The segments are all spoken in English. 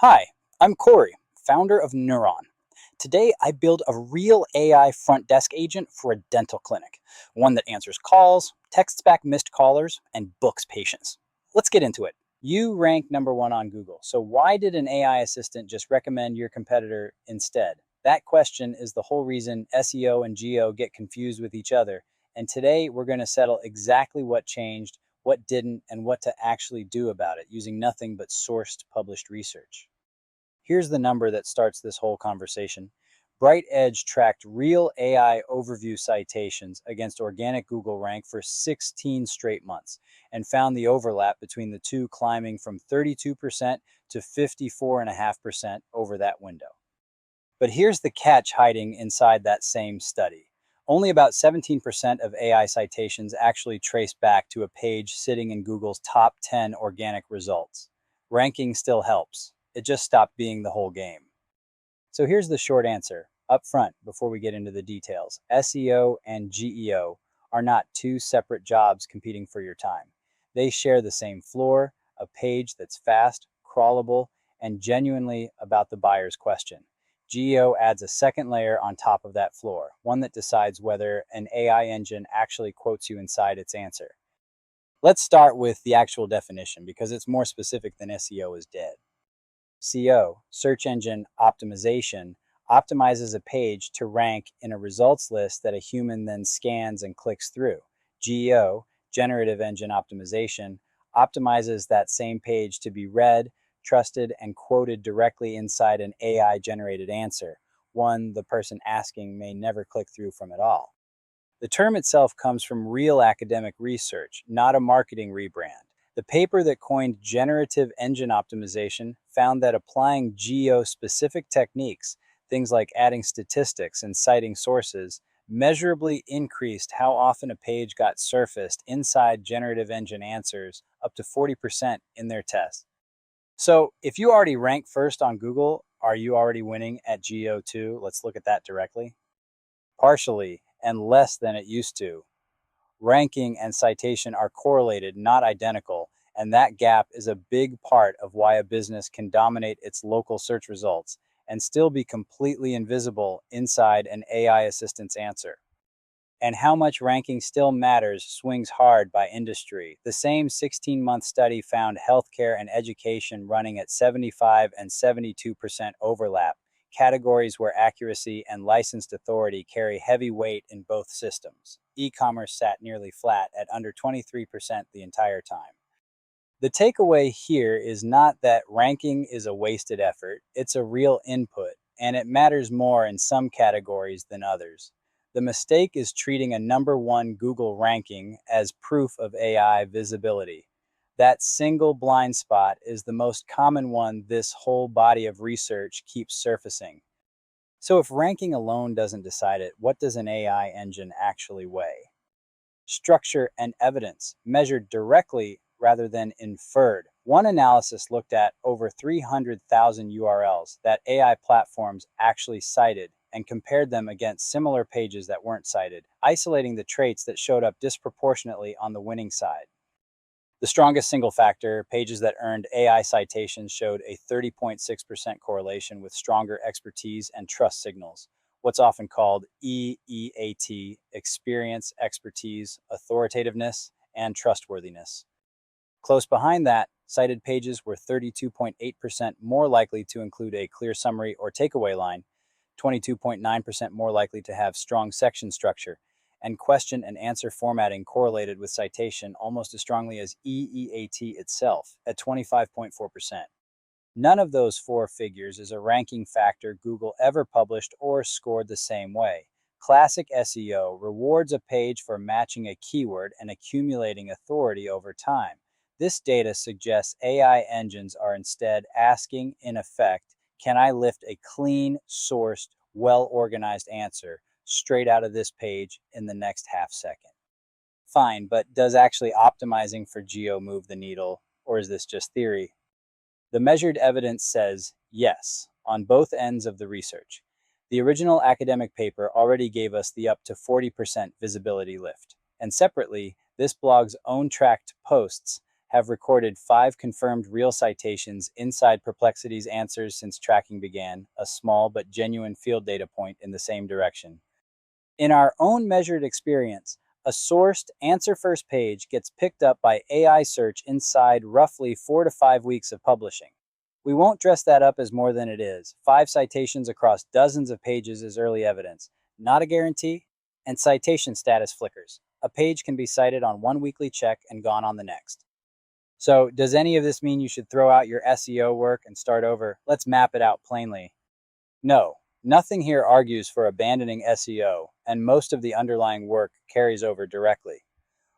Hi, I'm Corey, founder of Neuron. Today, I build a real AI front desk agent for a dental clinic, one that answers calls, texts back missed callers, and books patients. Let's get into it. You rank number one on Google, so why did an AI assistant just recommend your competitor instead? That question is the whole reason SEO and GEO get confused with each other. And today, we're going to settle exactly what changed, what didn't, and what to actually do about it using nothing but sourced published research. Here's the number that starts this whole conversation. Bright Edge tracked real AI overview citations against organic Google rank for 16 straight months and found the overlap between the two climbing from 32% to 54.5% over that window. But here's the catch hiding inside that same study. Only about 17% of AI citations actually trace back to a page sitting in Google's top 10 organic results. Ranking still helps. It just stopped being the whole game. So here's the short answer up front before we get into the details. SEO and GEO are not two separate jobs competing for your time. They share the same floor, a page that's fast, crawlable, and genuinely about the buyer's question. GEO adds a second layer on top of that floor, one that decides whether an AI engine actually quotes you inside its answer. Let's start with the actual definition because it's more specific than SEO is dead. SEO, search engine optimization, optimizes a page to rank in a results list that a human then scans and clicks through. GEO, generative engine optimization, optimizes that same page to be read, trusted, and quoted directly inside an AI generated answer, one the person asking may never click through from at all. The term itself comes from real academic research, not a marketing rebrand. The paper that coined generative engine optimization found that applying geo-specific techniques, things like adding statistics and citing sources, measurably increased how often a page got surfaced inside generative engine answers up to 40% in their test. So if you already rank first on Google, are you already winning at Geo too? Let's look at that directly. Partially, and less than it used to. Ranking and citation are correlated, not identical, and that gap is a big part of why a business can dominate its local search results and still be completely invisible inside an AI assistant's answer. And how much ranking still matters swings hard by industry. The same 16-month study found healthcare and education running at 75 and 72% overlap, categories where accuracy and licensed authority carry heavy weight in both systems. E-commerce sat nearly flat at under 23% the entire time. The takeaway here is not that ranking is a wasted effort, it's a real input, and it matters more in some categories than others. The mistake is treating a number one Google ranking as proof of AI visibility. That single blind spot is the most common one this whole body of research keeps surfacing. So if ranking alone doesn't decide it, what does an AI engine actually weigh? Structure and evidence, measured directly rather than inferred. One analysis looked at over 300,000 URLs that AI platforms actually cited and compared them against similar pages that weren't cited, isolating the traits that showed up disproportionately on the winning side. The strongest single factor, pages that earned AI citations, showed a 30.6% correlation with stronger expertise and trust signals, what's often called EEAT, experience, expertise, authoritativeness, and trustworthiness. Close behind that, cited pages were 32.8% more likely to include a clear summary or takeaway line, 22.9% more likely to have strong section structure, and question and answer formatting correlated with citation almost as strongly as EEAT itself at 25.4%. None of those four figures is a ranking factor Google ever published or scored the same way. Classic SEO rewards a page for matching a keyword and accumulating authority over time. This data suggests AI engines are instead asking, in effect, can I lift a clean, sourced, well-organized answer straight out of this page in the next half second? Fine, but does actually optimizing for geo move the needle, or is this just theory? The measured evidence says yes, on both ends of the research. The original academic paper already gave us the up to 40% visibility lift. And separately, this blog's own tracked posts have recorded 5 confirmed real citations inside Perplexity's answers since tracking began, a small but genuine field data point in the same direction. In our own measured experience, a sourced answer first page gets picked up by AI search inside roughly 4 to 5 weeks of publishing. We won't dress that up as more than it is. 5 citations across dozens of pages is early evidence, not a guarantee, and citation status flickers. A page can be cited on one weekly check and gone on the next. So, does any of this mean you should throw out your SEO work and start over? Let's map it out plainly. No, nothing here argues for abandoning SEO, and most of the underlying work carries over directly.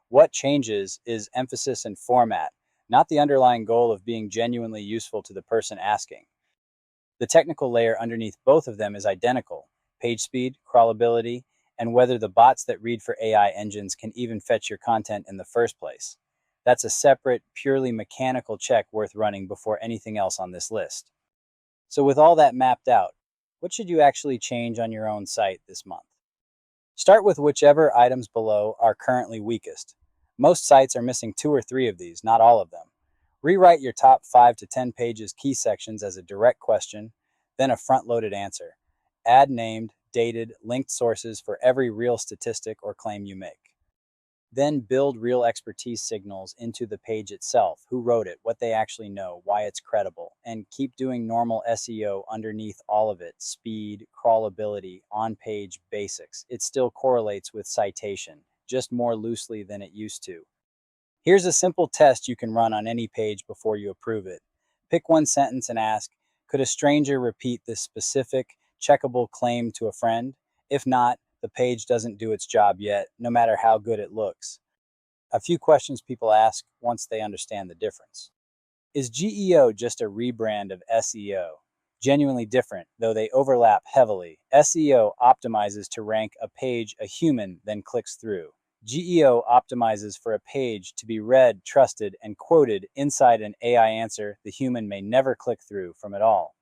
What changes is emphasis and format, not the underlying goal of being genuinely useful to the person asking. The technical layer underneath both of them is identical: page speed, crawlability, and whether the bots that read for AI engines can even fetch your content in the first place. That's a separate, purely mechanical check worth running before anything else on this list. So, with all that mapped out, what should you actually change on your own site this month? Start with whichever items below are currently weakest. Most sites are missing 2 or 3 of these, not all of them. Rewrite your top 5 to 10 pages key sections as a direct question, then a front-loaded answer. Add named, dated, linked sources for every real statistic or claim you make. Then build real expertise signals into the page itself: who wrote it, what they actually know, why it's credible, and keep doing normal SEO underneath all of it: speed, crawlability, on-page basics. It still correlates with citation, just more loosely than it used to. Here's a simple test you can run on any page before you approve it. Pick one sentence and ask, could a stranger repeat this specific, checkable claim to a friend? If not, the page doesn't do its job yet, no matter how good it looks. A few questions people ask once they understand the difference. Is GEO just a rebrand of SEO? Genuinely different, though they overlap heavily. SEO optimizes to rank a page a human then clicks through. GEO optimizes for a page to be read, trusted, and quoted inside an AI answer the human may never click through from at all.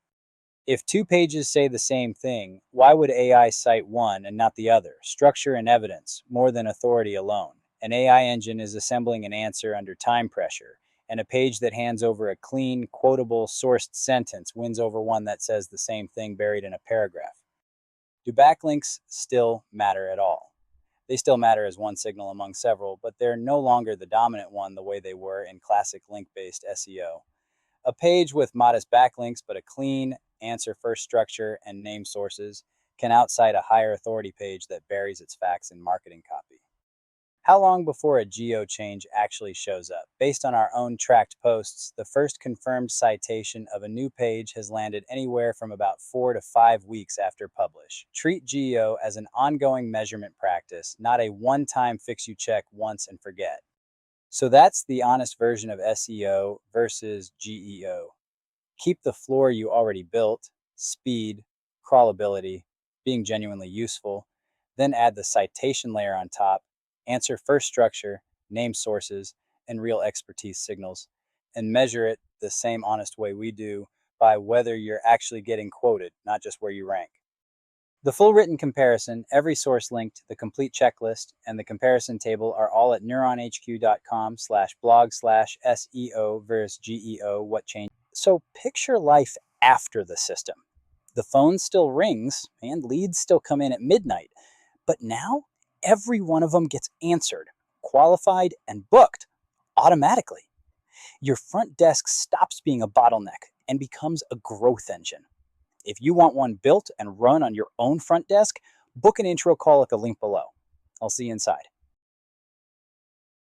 If 2 pages say the same thing, why would AI cite one and not the other? Structure and evidence, more than authority alone. An AI engine is assembling an answer under time pressure, and a page that hands over a clean, quotable, sourced sentence wins over one that says the same thing buried in a paragraph. Do backlinks still matter at all? They still matter as one signal among several, but they're no longer the dominant one the way they were in classic link-based SEO. A page with modest backlinks but a clean answer first structure and name sources can outcite a higher authority page that buries its facts in marketing copy. How long before a geo change actually shows up? Based on our own tracked posts, the first confirmed citation of a new page has landed anywhere from about 4 to 5 weeks after publish. Treat geo as an ongoing measurement practice, not a one-time fix you check once and forget. So that's the honest version of SEO versus GEO. Keep the floor you already built: speed, crawlability, being genuinely useful. Then add the citation layer on top: answer first structure, name sources, and real expertise signals. And measure it the same honest way we do, by whether you're actually getting quoted, not just where you rank. The full written comparison, every source linked, the complete checklist, and the comparison table are all at neuronhq.com/blog/SEO versus GEO. What changed? So picture life after the system. The phone still rings and leads still come in at midnight, but now every one of them gets answered, qualified, and booked automatically. Your front desk stops being a bottleneck and becomes a growth engine. If you want one built and run on your own front desk, book an intro call at the link below. I'll see you inside.